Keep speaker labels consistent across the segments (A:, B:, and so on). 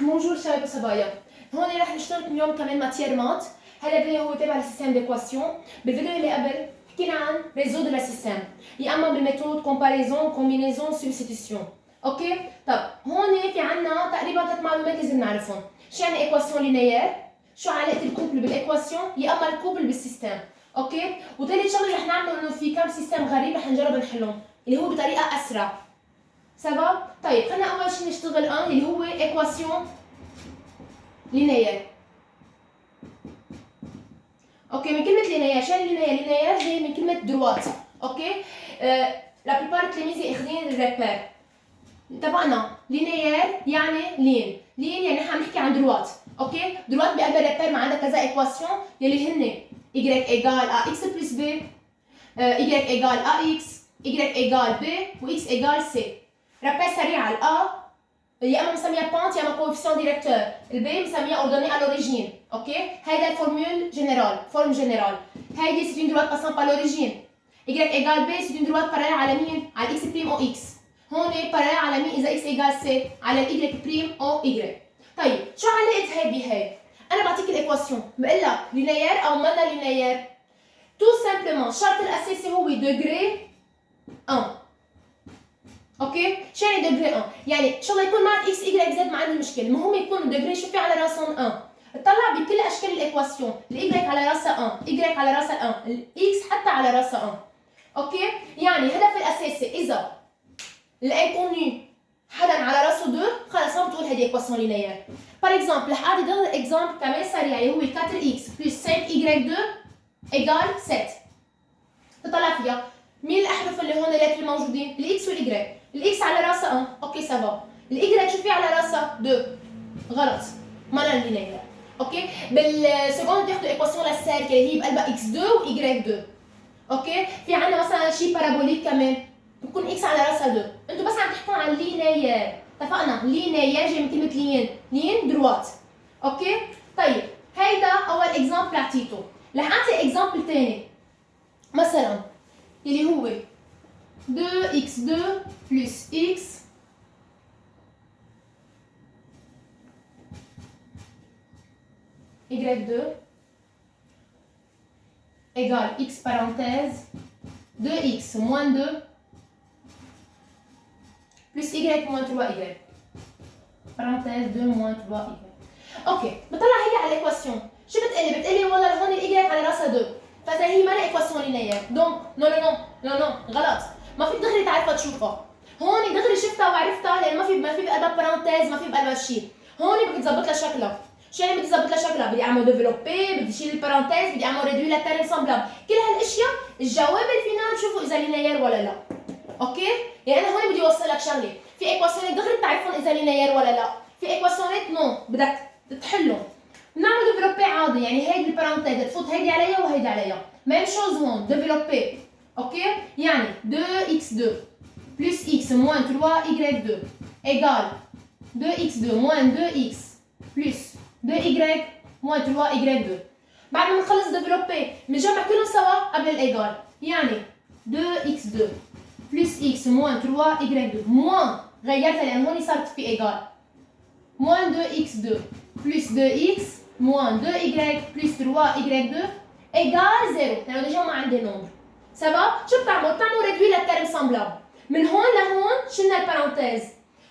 A: بونجور شباب وصبايا. هون رح نشتغل اليوم كمان ماتير مات. هلا الفيديو هو تبع السيستم ديكواسيون. بالفيديو اللي قبل حكينا عن ريزو دو لا سيستم، يا اما بالميثود كومباريزون كومبينيزون سبستيتيوشن. اوكي؟ طب هون في عنا تقريبا 3 معلومات لازم نعرفهم. شو يعني ايكواسيون لينيير؟ شو علاقة الكوبل بالايكواسيون؟ يا اما الكوبل بالسيستم. اوكي؟ وثالث شغله رح نعمله انه في كم سيستم غريب رح نجرب نحلهم، اللي هو بطريقة اسرع. سبب؟ طيب خلينا اول شيء نشتغل اللي هو ايكواسيون لينيير. اوكي، من كلمة لينيير، شو يعني لينيير؟ لينيير جاي من كلمة دروات. اوكي؟ لا بيبار التلاميذ اخذين الريبير. اتفقنا، لينيير يعني لين، لين يعني نحن عم نحكي عن دروات. اوكي؟ دروات بقلب الريبير ما عندها كذا ايكواسيون يلي هن y ايجال ا اكس بلس ب، y ايجال ا اكس، y ايجال ب، و x ايجال سي. ريبير سريع على الأ يا اما مسميها بونت يا اما كوفيسيون ديريكتور، البي مسميها اوردوني ا لوريجين. اوكي؟ هيدا الفورمول جينيرال، فورم جينيرال. هيدي سي اون دروات باسون با لوريجين. y ايجال ب سي اون دروات باراليل على مين؟ على الاكس بريم او اكس. هون باراليل على مين اذا اكس ايجال سي؟ على الاي بريم او y. طيب شو علاقه هي بهي؟ انا بعطيك الايكواسيون بقول لك لينيير او مانا لينيير. تو سامبلومون الشرط الاساسي هو دوغري 1. اوكي؟ شو يعني دوغري 1؟ يعني ان شاء الله يكون معك اكس واي زد ما عندي مشكله، المهم يكون الدوغري شو في على راسهم 1. اطلع بكل اشكال الايكواسيون، الاي على راسها 1، اي على راسها 1، الاكس حتى على راسها 1. اوكي؟ يعني الهدف الاساسي اذا الانكونيو حدا على راسه 2 خلص ما بتقول هيدي ايكواسيون لينيير. بار اكزومبل رح اعطي ضل اكزامبل كمان سريع اللي هو 4 اكس بلس 5 y 2 ايجال 7. تطلع فيها مين الاحرف اللي هون اللي موجودين؟ الاكس والاي. الاكس على راسها 1، اوكي سافا. الاي شو في على راسها؟ 2. غلط، ما لينيير. اوكي؟ بالسكوند بتاخذوا ايكواسيون للسيركل اللي هي بقلبها اكس 2 واي 2. اوكي؟ في عندنا مثلا شيء بارابوليك كمان بكون اكس على راسها 2. انتوا بس عم تحكوا عن لينيير، اتفقنا؟ لينيير جاي من كلمه لين، لين دروات. اوكي؟ طيب هيدا اول اكزامبل اعطيته. رح اعطي اكزامبل ثاني مثلا اللي هو 2x2 plus x y2 égale x parenthèse 2x moins 2 plus y moins 3y parenthèse 2 moins 3y. اوكي، بطلع هي على الايكواسيون. شو بتقلي؟ بتقلي والله هون الاي على راسها 2، فاذا هي ما لها ايكواسيون لينيير. دونك نو نو نو نو نو غلط، ما في دغري تعرفها تشوفها. هون دغري شفتها وعرفتها لان ما في بقلبها بارانتيز، ما في بقلبها شيء. هون بدي تظبط لها شكلها. شو يعني بدي اظبط لها شكلها؟ بدي اعمل ديفلوبي، بدي شيل البارانتيز، بدي اعمل ريدوي لتيرم سامبلابل، كل هالاشياء الجواب الفينال بشوفوا اذا لينيير ولا لا. اوكي؟ يعني انا هون بدي اوصل لك شغله، في ايكواسيونات دغري بتعرفهم اذا لينيير ولا لا، في ايكواسيونات نو بدك تحلهم. بنعمل ديفلوبي عادي، يعني هيدي البارانتيز تفوت هيدي عليها وهيدي عليها. ميم شوز هون ديفلوبي. اوكي؟ يعني 2x2 plus x moins 3y2 égale 2x2 moins 2x plus 2y moins 3y2. بعد ما نخلص ديفلوبي بنجمع كلهم سوا قبل الايجال، يعني 2x2 plus x moins 3y2 moins غيرتها لان هون صارت في ايجال moins 2x2 plus 2x moins 2y plus 3y2 égale 0 لانه ديجا ما عندي نومبر. سبب؟ شو بتعمل؟ بتعمل ريدوي للترم سامبلابل. من هون لهون شلنا البارانتيز،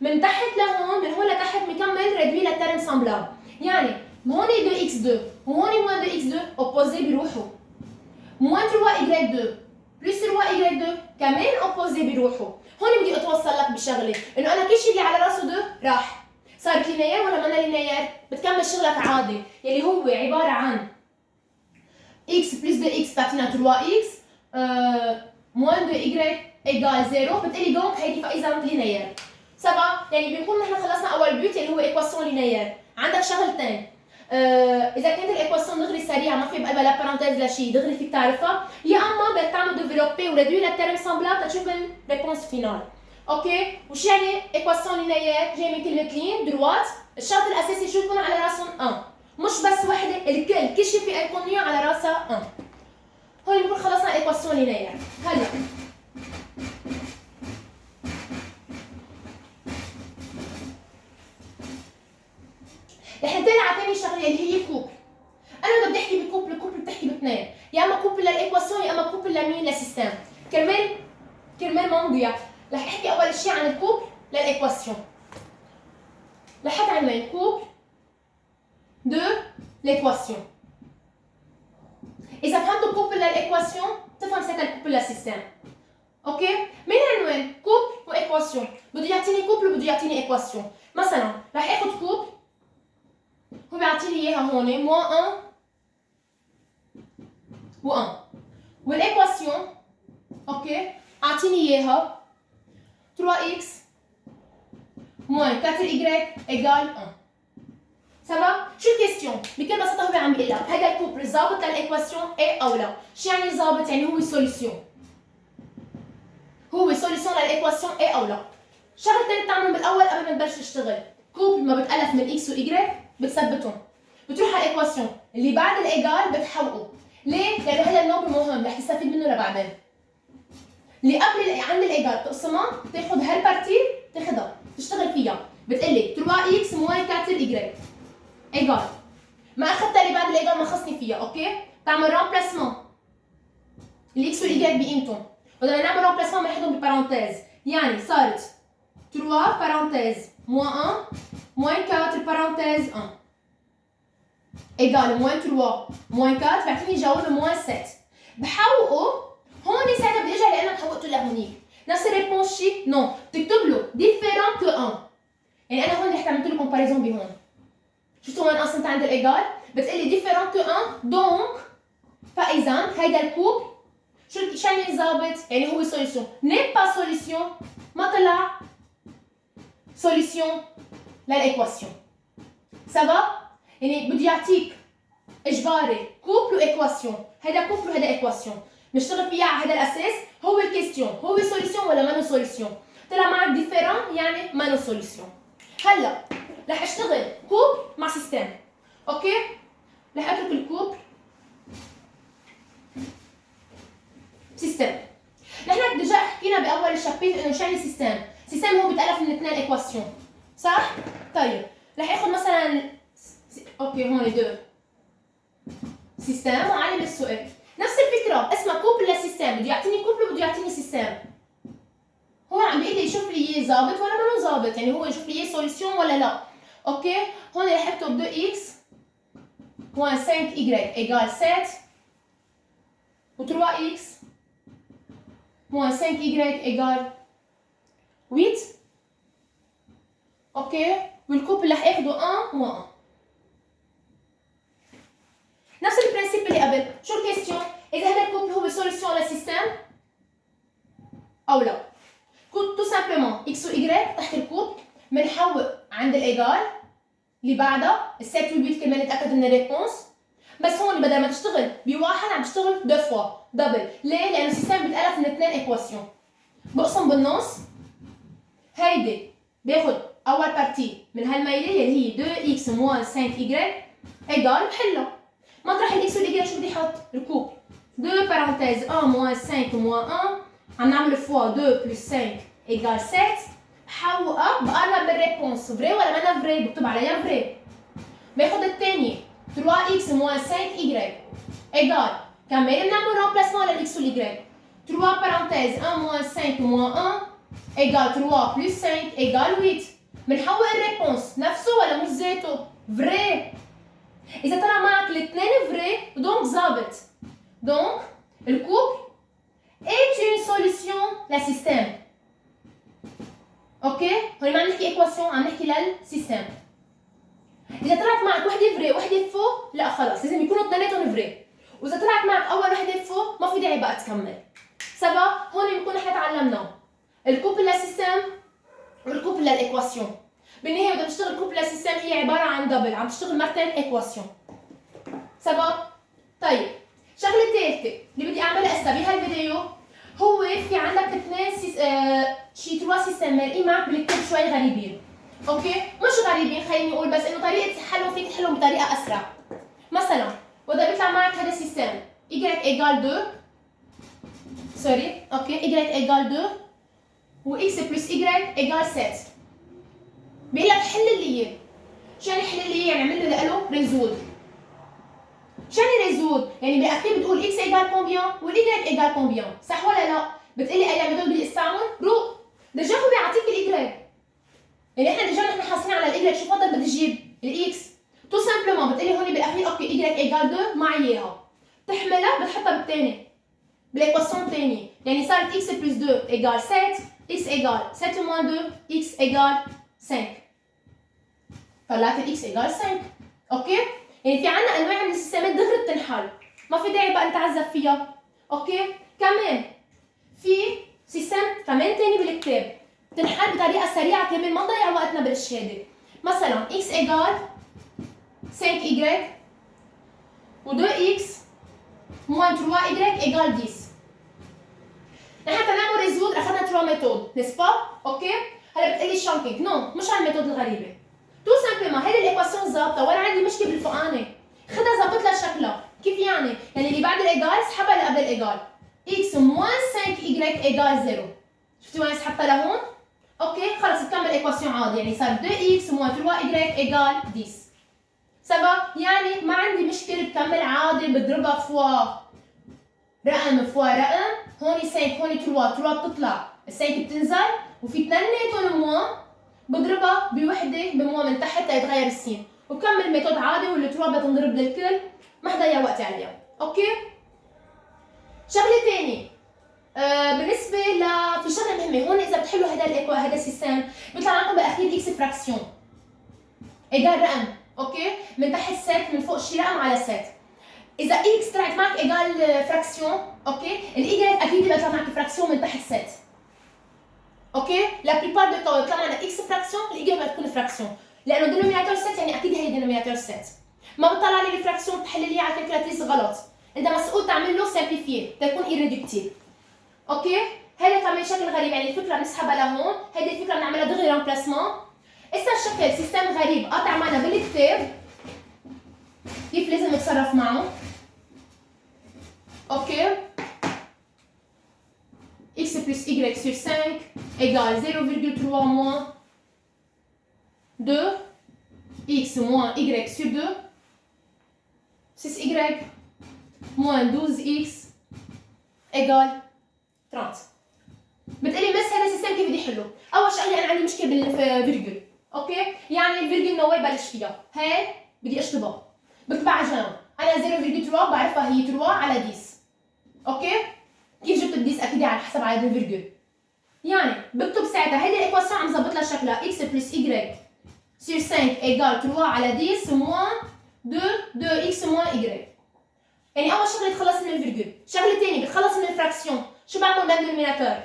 A: من تحت لهون، من هون لتحت بنكمل ريدوي للترم سامبلابل. يعني هون 2x2 وهون moins 2x2 اوبوزي بيروحوا. moins 3y2 plus 3y2 كمان اوبوزي بيروحوا. هون بدي اتوصل لك بشغله انه انا كل شيء اللي على راسه 2 راح. صارت لينيير ولا ما لينيير؟ بتكمل شغلك عادي يلي هو عباره عن x plus 2x بتعطينا 3x moins 2y égale 0. بتقلي دونك هيدي فاذا لينيير. سبب؟ يعني بنكون نحن خلصنا اول بيوت اللي هو ايكواسيون لينيير. عندك شغلتين، اذا كانت الايكواسيون دغري سريعه ما في بقلبها لا بارانتيز لا شيء دغري فيك تعرفها، يا اما بدك تعمل ديفلوبي وريدوي للترم سامبلابل تشوف الريبونس فينال. اوكي؟ وش يعني ايكواسيون لينيير؟ جاي من كلمه لين دروات. الشرط الاساسي شو يكون على راسهم 1، مش بس وحده، الكل كل شيء في انكونيو على راسها 1. هون بنكون خلصنا الايكواسيون لينير. هلا اللي هي كوبل. انا بدي احكي بكوبل، كوبل بتحكي باثنين، يا اما كوبل للايكواسيون يا اما كوبل لمين؟ للسيستم. كرمال ما نضيع رح احكي اول شيء عن الكوبل للايكواسيون. رح احكي عنوان كوبل دو ليكواسيون. اذا فهمتوا كوبل للايكواسيون تفهم ساعتها الكوبل للسيستم. اوكي؟ من عنوان كوبل وايكواسيون بده يعطيني كوبل وبده يعطيني ايكواسيون. مثلا رح اخذ كوبل هو بيعطيني اياها هون موان 1 و 1 والايكواسيون اوكي اعطيني اياها 3x moins 4y égale 1. سافا؟ شو الكيستيون؟ بكل بساطة هو عم بيقول لك هذا الكوبل ظابط للايكواسيون ايه او لا. شو يعني ظابط؟ يعني هو سوليسيون. هو سوليسيون للايكواسيون ايه او لا. الشغله الثانيه بتعملهم بالاول قبل ما تبلش تشتغل. كوبل ما بتالف من اكس واي بتثبتهم. بتروح على الايكواسيون اللي بعد الايجال بتحوقه. ليه؟ لانه هذا النوب مهم رح تستفيد منه لبعدين. اللي قبل عند الايجال تقسمها تاخذ هالبارتي تاخذها تشتغل فيها. بتقلي 3x moins 4y ايجال. ما اخذتها اللي بعد الايجال ما خصني فيها، اوكي؟ تعمل رامبلاسمون الاكس والاي بقيمتهم. بدنا نعمل رامبلاسمون بنحطهم ببارونتيز، يعني صارت 3 بارونتيز moins 1 moins 4 بارونتيز 1 ايجال moins 3 moins 4 بيعطيني جواب moins 7. بحوقه هون ساعتها بدي ارجع لانك حوقته لهونيك. نفس الريبونس شي؟ نو، بتكتب له ديفيرون كو 1. يعني انا هون رح عملت له كومباريزون بهون. شفتوا وين اصلا انت عند الايجال؟ بتقلي ديفيرون كو 1 دونك فاذا هيدا الكوب شو يعني ظابط؟ يعني هو سوليسيون. ني با سوليسيون ما طلع سوليسيون للايكواسيون. سافا؟ يعني بده يعطيك اجباري كوبل وايكواسيون، هيدا كوبل وهيدا ايكواسيون، نشتغل فيها على هذا الاساس. هو الكيستيون هو سوليسيون ولا مانو سوليسيون؟ طلع معك ديفيرون يعني مانو سوليسيون. هلا رح اشتغل كوب مع سيستم. اوكي؟ رح اترك الكوب سيستم. نحن ديجا حكينا باول الشابيتر انه شو يعني سيستم؟ سيستم هو بيتالف من اثنين ايكواسيون، صح؟ طيب رح اخذ مثلا اوكي هون دو سيستم وعلم السؤال. نفس الفكره اسمها كوبل للسيستم، بده يعطيني كوبل وبده يعطيني سيستم. هو عم بيقول لي يشوف لي اياه ظابط ولا منو ظابط، يعني هو يشوف لي اياه سوليسيون ولا لا. اوكي؟ هون رح اكتب 2x moins 5y égale 7 و 3x moins 5y égale 8. اوكي؟ والكوب اللي رح اخده 1 و 1. نفس البرنسيب اللي قبل، شو الكيستيون؟ إذا هذا الكوب هو سوليسيون للسيستم أو لا. تو سامبلومون اكس و y تحت الكوب بنحوق عند الايجال اللي بعدها السيت والبيت كمان نتاكد من الريبونس. بس هون بدل ما تشتغل بواحد عم تشتغل دو فوا دبل. ليه؟ لانه السيستم بيتالف من اثنين ايكواسيون. بقسم بالنص هيدي باخذ اول بارتي من هالميله اللي هي 2x moins 5y ايجال بحلها. مطرح الاكس والاي شو بدي احط؟ الكوب 2 بارونتيز 1 moins 5 moins 1 عم نعمل فوا 2 plus 5 égale 7. بحوقها بقرب بالريبونس فري ولا مانا فري؟ بكتب عليها فري. باخذ الثانية 3x moins 5y égale كمان بنعمل رامبلاسمون للاكس والاي 3 parenthèse 1 moins 5 moins 1 égale 3 plus 5 égale 8. بنحول الريبونس نفسه ولا مش ذاته؟ فري. إذا طلع معك الاثنين فري دونك ظابط. دونك الكوب est une solution للسيستم. اوكي؟ هون ما عم نحكي ايكواسيون، عم نحكي للسيستم. إذا طلعت معك وحدة فري وحدة فو، لا خلص لازم يكونوا اثنيناتهم فري. وإذا طلعت معك أول وحدة فو ما في داعي بقى تكمل. سبا هون بنكون نحن تعلمنا الكوب للسيستم والكوب للايكواسيون. بالنهاية بدنا نشتغل كوب للسيستم هي عبارة عن دبل، عم تشتغل مرتين ايكواسيون. سبا؟ طيب الشغلة الثالثة اللي بدي أعملها هسه بهالفيديو هو في عندك اثنين شي 3 سيستم مرقين معك بالكتاب شوي غريبين. اوكي؟ مش غريبين خليني اقول، بس انه طريقة حلهم فيك تحلهم بطريقة أسرع. مثلا وإذا بيطلع معك هذا السيستم y égale 2 سوري اوكي y égale 2 و x plus y égale 7. بيقول لك حل اللي شو يعني حل لي؟ يعني عمل له ريزود. شو يعني ريزود؟ يعني بالاخير بتقول اكس ايجال كومبيان والايجريك ايجال كومبيان، صح ولا لا؟ بتقلي اي ميثود بدي استعمل؟ روح ديجا هو بيعطيك الايجريك. يعني احنا ديجا نحن حاصلين على الايجريك، شو فضل بدي اجيب؟ الاكس. تو سامبلومون بتقلي هون بالاخير اوكي ايجريك ايجال 2 معي اياها. بتحملها بتحطها بالثاني. بالايكواسيون الثانيه، يعني صارت x بلس 2 ايجال 7، x ايجال 7 موان 2، x ايجال 5. طلعت الاكس ايجال 5. اوكي؟ يعني في عنا انواع من السيستمات دغري بتنحل، ما في داعي بقى نتعذب فيها. اوكي؟ كمان في سيستم كمان ثاني بالكتاب بتنحل بطريقه سريعه كمان ما نضيع وقتنا بالشهاده. مثلا x ايجال 5y و 2x moins 3y ايجال 10. نحن تنعمل ريزود اخذنا 3 ميثود، نسبا؟ اوكي؟ هلا بتقلي الشانكينج، نو مش على الميثود الغريبه. تو سامبلومون هيدي الايكواسيون ظابطه ولا عندي مشكله بالفوقاني. خدها ظبط لها شكلها، كيف يعني؟ يعني اللي بعد الايجال اسحبها اللي قبل الايجال. x moins 5y ايجال 0. شفتي وين سحبتها لهون؟ اوكي خلص بكمل ايكواسيون عادي، يعني صار 2x moins 3y ايجال 10. سبا يعني ما عندي مشكله بكمل عادي بضربها فوا رقم فوا رقم، هون 5 هون 3 بتطلع، ال 5 بتنزل وفي اثنيناتهم موان بضربها بوحده بموان من تحت ليتغير السين، وبكمل ميثود عادي والتراب بتنضرب للكل، ما حضيع وقتي عليها، اوكي؟ شغله ثانيه بالنسبه في شغله مهمه هون، اذا بتحلوا هذا السيستم بيطلع عندكم بالاخير اكس فراكسيون ايجال رقم، اوكي؟ من تحت ست من فوق شي رقم على ست. اذا اكس طلعت معك ايجال فراكسيون، اوكي؟ الايجال اكيد بيطلع معك فراكسيون من تحت ست. اوكي؟ لا بليبار دو طول طلع معنا اكس فراكسيون، الايجال بتكون فراكسيون، لانه دينوميناتور ست يعني اكيد هي دينوميناتور ست. ما بتطلع لي الفراكسيون تحل لي على الكالكولاتريس غلط، انت مسؤول تعمل له سامبليفيي تكون ايريدكتيل. اوكي؟ هذا كمان شكل غريب، يعني الفكره بنسحبها لهون، هيدي الفكره بنعملها دغري رامبلاسمون. اسا الشكل سيستم غريب قاطع معنا بالكتاب، كيف لازم نتصرف معه؟ اوكي؟ x plus y sur 5 égale 0,3 moins 2 x moins y sur 2 6y moins 12x égale 30. بتقلي مس هذا السيستم كيف بدي احله؟ اول شغله انا عندي مشكله بالفيرجل، اوكي؟ يعني الفيرجل نوع بلش فيها، هي بدي اشطبها بكتبها على جنب، انا 0,3 بعرفها هي 3 على 10. اوكي؟ كيف جبت ال 10 اكيد على حسب عدد الفيرجل. يعني بكتب ساعتها هيدي الايكواسيون عم ظبط لها شكلها x plus y sur 5 égale 3 على 10 moins 2x moins y. يعني اول شغله تخلص من الفيرجل، شغله ثانيه بتخلص من الفراكسيون، شو بعمل بالدينوميناتور؟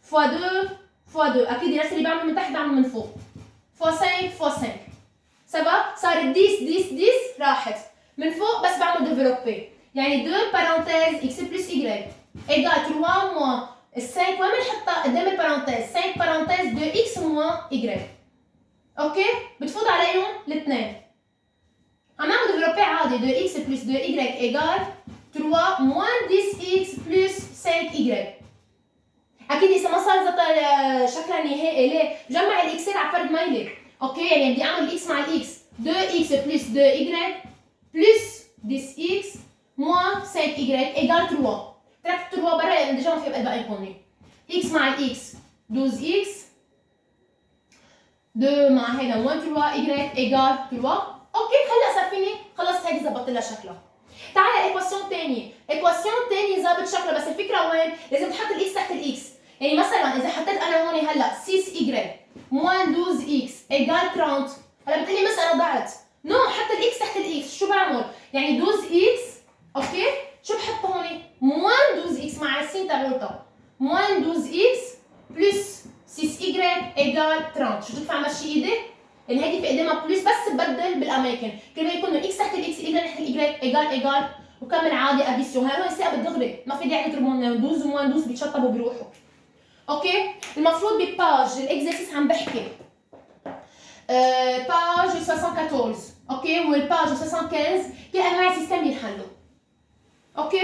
A: فوا 2 فوا 2 اكيد نفس اللي بعمل من تحت بعمل من فوق، فوا 5 فوا 5. سبا صارت 10 راحت من فوق بس بعمل ديفلوبي، يعني 2 بارونتيز x plus y égale 3 moins 5 وين بنحطها قدام البارونتيز 5 بارونتيز 2x moins y. اوكي؟ بتفوت عليهم الاثنين. عم نعمل ديفلوبي عادي 2x plus 2y égale 3 moins 10x plus 5y. اكيد اذا ما صار شكلها نهائي ليه؟ بجمع الاكسات على فرد ميلي. اوكي؟ يعني بدي اعمل الاكس مع الاكس 2x plus 2y plus 10x moins 5y égale 3. تركت 3 برا لانه ديجا ما في بقى يكوني. x مع الاكس 12x 2 مع هيدا moins 3y égale 3. اوكي هلا صار فيني خلصت هيدي ظبطت لها شكلها. تعال ايكواسيون ثانيه، ايكواسيون ثانيه ظابط شكلها بس الفكره وين؟ لازم تحط الاكس تحت الاكس، يعني مثلا اذا حطيت انا هون هلا 6y moins 12x égale 30، هلا بتقلي مس انا ضعت، نو حط الاكس تحت الاكس، شو بعمل؟ يعني 12x اوكي؟ شو بحط هون؟ moins 12x مع السين تبعولتها moins 12x plus 6y égale 30، شو تدفع مشي ايدي؟ لان هيدي في قدامها بلس بس ببدل بالاماكن، كل ما يكون الاكس تحت الاكس الاي تحت الاي ايجال وكمل عادي اديسيون، هاي هون ساقه بالدغري، ما في داعي تضربون 12 وموان 12 بيتشطبوا بيروحوا. اوكي؟ المفروض بباج الاكزرسيس عم بحكي باج 74 اوكي والباج 75 كل انواع السيستم بينحلوا. اوكي؟